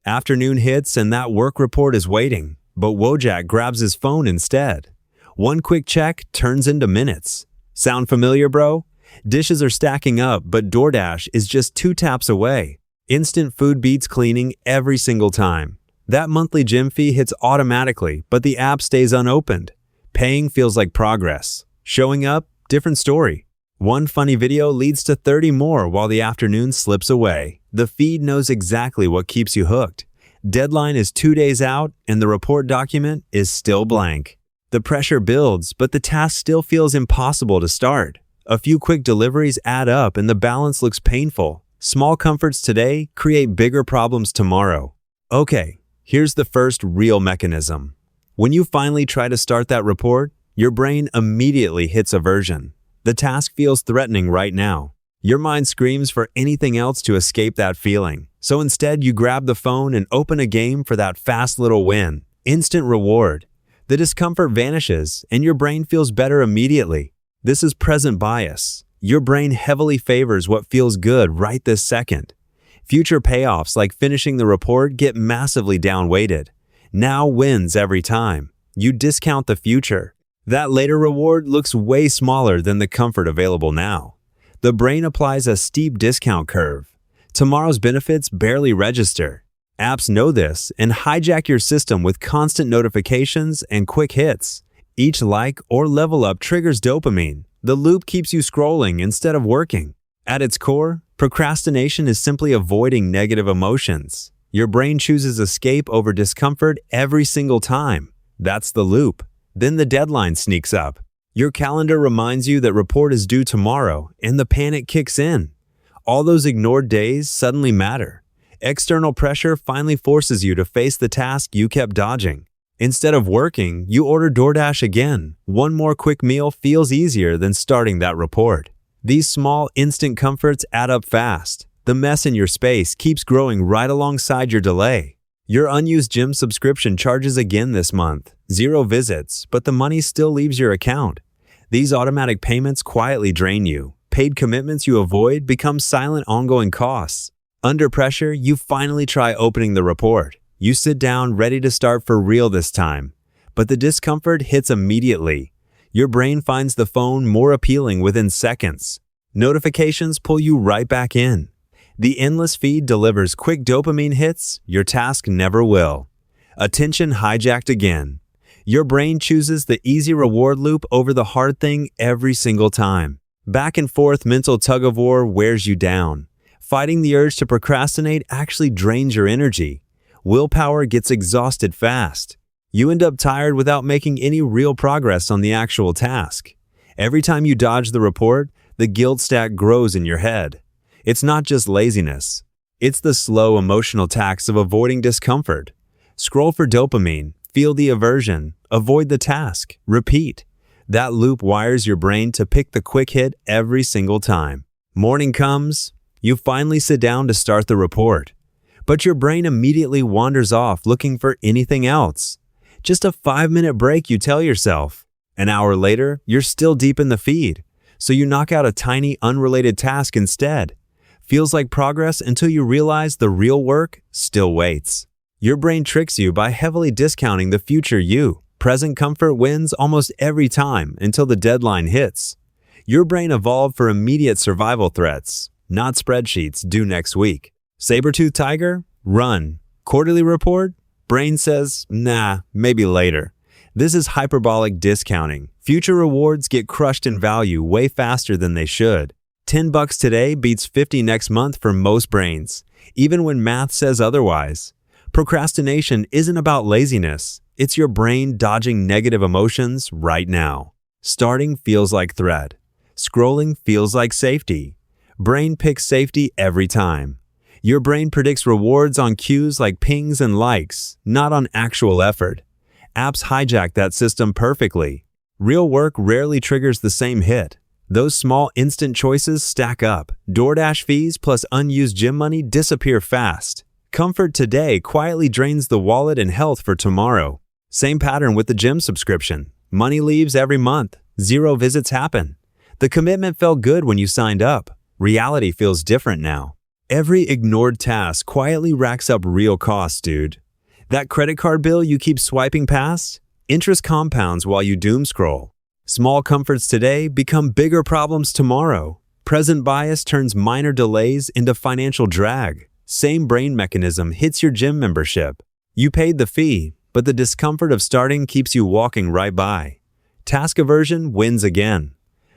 Afternoon hits and that work report is waiting, but Wojak grabs his phone instead. One quick check turns into minutes. Sound familiar, bro? Dishes are stacking up, but DoorDash is just 2 taps away. Instant food beats cleaning every single time. That monthly gym fee hits automatically, but the app stays unopened. Paying feels like progress. Showing up, different story. One funny video leads to 30 more while the afternoon slips away. The feed knows exactly what keeps you hooked. Deadline is 2 days out, and the report document is still blank. The pressure builds, but the task still feels impossible to start. A few quick deliveries add up, and the balance looks painful. Small comforts today create bigger problems tomorrow. Okay, here's the first real mechanism. When you finally try to start that report, your brain immediately hits aversion. The task feels threatening right now. Your mind screams for anything else to escape that feeling. So instead, you grab the phone and open a game for that fast little win. Instant reward. The discomfort vanishes, and your brain feels better immediately. This is present bias. Your brain heavily favors what feels good right this second. Future payoffs like finishing the report get massively downweighted. Now wins every time. You discount the future. That later reward looks way smaller than the comfort available now. The brain applies a steep discount curve. Tomorrow's benefits barely register. Apps know this and hijack your system with constant notifications and quick hits. Each like or level up triggers dopamine. The loop keeps you scrolling instead of working. At its core, procrastination is simply avoiding negative emotions. Your brain chooses escape over discomfort every single time. That's the loop. Then the deadline sneaks up. Your calendar reminds you that report is due tomorrow, and the panic kicks in. All those ignored days suddenly matter. External pressure finally forces you to face the task you kept dodging. Instead of working, you order DoorDash again. One more quick meal feels easier than starting that report. These small, instant comforts add up fast. The mess in your space keeps growing right alongside your delay. Your unused gym subscription charges again this month. 0 visits, but the money still leaves your account. These automatic payments quietly drain you. Paid commitments you avoid become silent ongoing costs. Under pressure, you finally try opening the report. You sit down ready to start for real this time. But the discomfort hits immediately. Your brain finds the phone more appealing within seconds. Notifications pull you right back in. The endless feed delivers quick dopamine hits, your task never will. Attention hijacked again. Your brain chooses the easy reward loop over the hard thing every single time. Back and forth mental tug-of-war wears you down. Fighting the urge to procrastinate actually drains your energy. Willpower gets exhausted fast. You end up tired without making any real progress on the actual task. Every time you dodge the report, the guilt stack grows in your head. It's not just laziness. It's the slow emotional tax of avoiding discomfort. Scroll for dopamine, feel the aversion, avoid the task, repeat. That loop wires your brain to pick the quick hit every single time. Morning comes, you finally sit down to start the report. But your brain immediately wanders off looking for anything else. Just a 5-minute break, you tell yourself. An hour later, you're still deep in the feed, so you knock out a tiny, unrelated task instead. Feels like progress until you realize the real work still waits. Your brain tricks you by heavily discounting the future you. Present comfort wins almost every time until the deadline hits. Your brain evolved for immediate survival threats, not spreadsheets due next week. Saber-toothed tiger? Run. Quarterly report? Brain says, nah, maybe later. This is hyperbolic discounting. Future rewards get crushed in value way faster than they should. $10 today beats 50 next month for most brains, even when math says otherwise. Procrastination isn't about laziness. It's your brain dodging negative emotions right now. Starting feels like threat. Scrolling feels like safety. Brain picks safety every time. Your brain predicts rewards on cues like pings and likes, not on actual effort. Apps hijack that system perfectly. Real work rarely triggers the same hit. Those small instant choices stack up. DoorDash fees plus unused gym money disappear fast. Comfort today quietly drains the wallet and health for tomorrow. Same pattern with the gym subscription. Money leaves every month. 0 visits happen. The commitment felt good when you signed up. Reality feels different now. Every ignored task quietly racks up real costs, dude. That credit card bill you keep swiping past? Interest compounds while you doom scroll. Small comforts today become bigger problems tomorrow. Present bias turns minor delays into financial drag. Same brain mechanism hits your gym membership. You paid the fee, but the discomfort of starting keeps you walking right by. Task aversion wins again.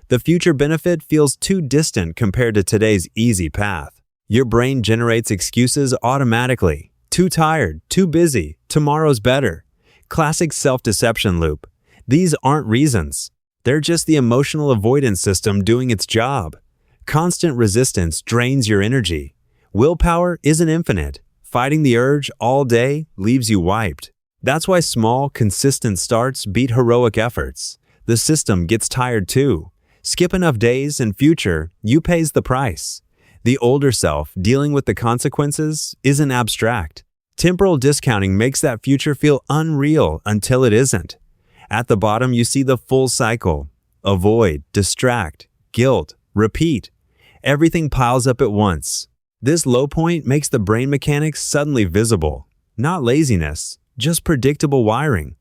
The future benefit feels too distant compared to today's easy path. Your brain generates excuses automatically. Too tired, too busy, tomorrow's better. Classic self-deception loop. These aren't reasons. They're just the emotional avoidance system doing its job. Constant resistance drains your energy. Willpower isn't infinite. Fighting the urge all day leaves you wiped. That's why small, consistent starts beat heroic efforts. The system gets tired too. Skip enough days and future, you pays the price. The older self, dealing with the consequences, isn't abstract. Temporal discounting makes that future feel unreal until it isn't. At the bottom, you see the full cycle. Avoid, distract, guilt, repeat. Everything piles up at once. This low point makes the brain mechanics suddenly visible. Not laziness, just predictable wiring.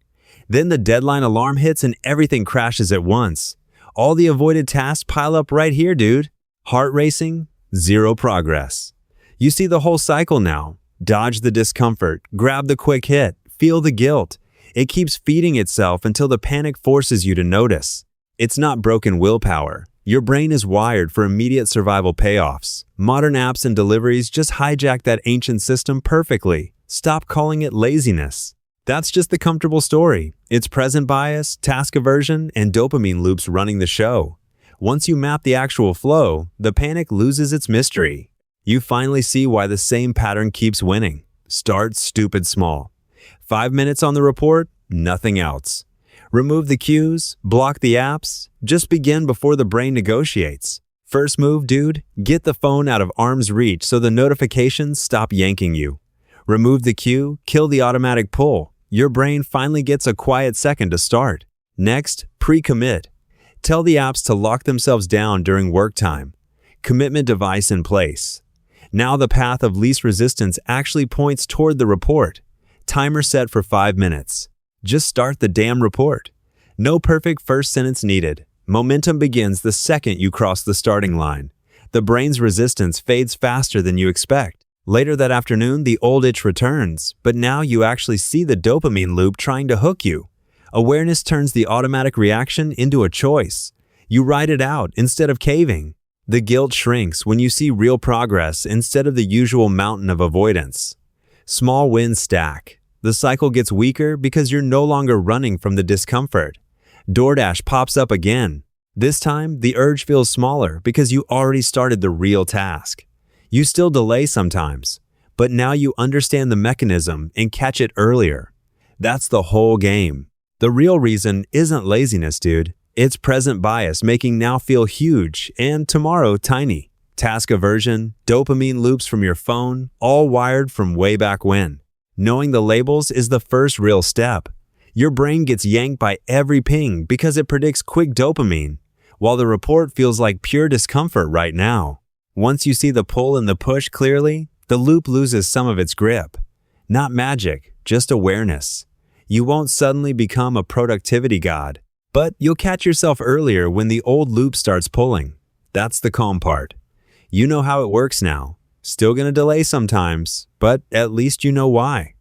Then the deadline alarm hits and everything crashes at once. All the avoided tasks pile up right here, dude. Heart racing, zero progress. You see the whole cycle now. Dodge the discomfort, grab the quick hit, feel the guilt. It keeps feeding itself until the panic forces you to notice. It's not broken willpower. Your brain is wired for immediate survival payoffs. Modern apps and deliveries just hijack that ancient system perfectly. Stop calling it laziness. That's just the comfortable story. It's present bias, task aversion, and dopamine loops running the show. Once you map the actual flow, the panic loses its mystery. You finally see why the same pattern keeps winning. Start stupid small. 5 minutes on the report, nothing else. Remove the cues, block the apps, just begin before the brain negotiates. First move, dude, get the phone out of arm's reach so the notifications stop yanking you. Remove the cue, kill the automatic pull. Your brain finally gets a quiet second to start. Next, pre-commit. Tell the apps to lock themselves down during work time. Commitment device in place. Now the path of least resistance actually points toward the report. Timer set for 5 minutes. Just start the damn report. No perfect first sentence needed. Momentum begins the second you cross the starting line. The brain's resistance fades faster than you expect. Later that afternoon, the old itch returns, but now you actually see the dopamine loop trying to hook you. Awareness turns the automatic reaction into a choice. You ride it out instead of caving. The guilt shrinks when you see real progress instead of the usual mountain of avoidance. Small wins stack. The cycle gets weaker because you're no longer running from the discomfort. DoorDash pops up again. This time, the urge feels smaller because you already started the real task. You still delay sometimes, but now you understand the mechanism and catch it earlier. That's the whole game. The real reason isn't laziness, dude. It's present bias making now feel huge and tomorrow tiny. Task aversion, dopamine loops from your phone, all wired from way back when. Knowing the labels is the first real step. Your brain gets yanked by every ping because it predicts quick dopamine, while the report feels like pure discomfort right now. Once you see the pull and the push clearly, the loop loses some of its grip. Not magic, just awareness. You won't suddenly become a productivity god, but you'll catch yourself earlier when the old loop starts pulling. That's the calm part. You know how it works now. Still gonna delay sometimes, but at least you know why.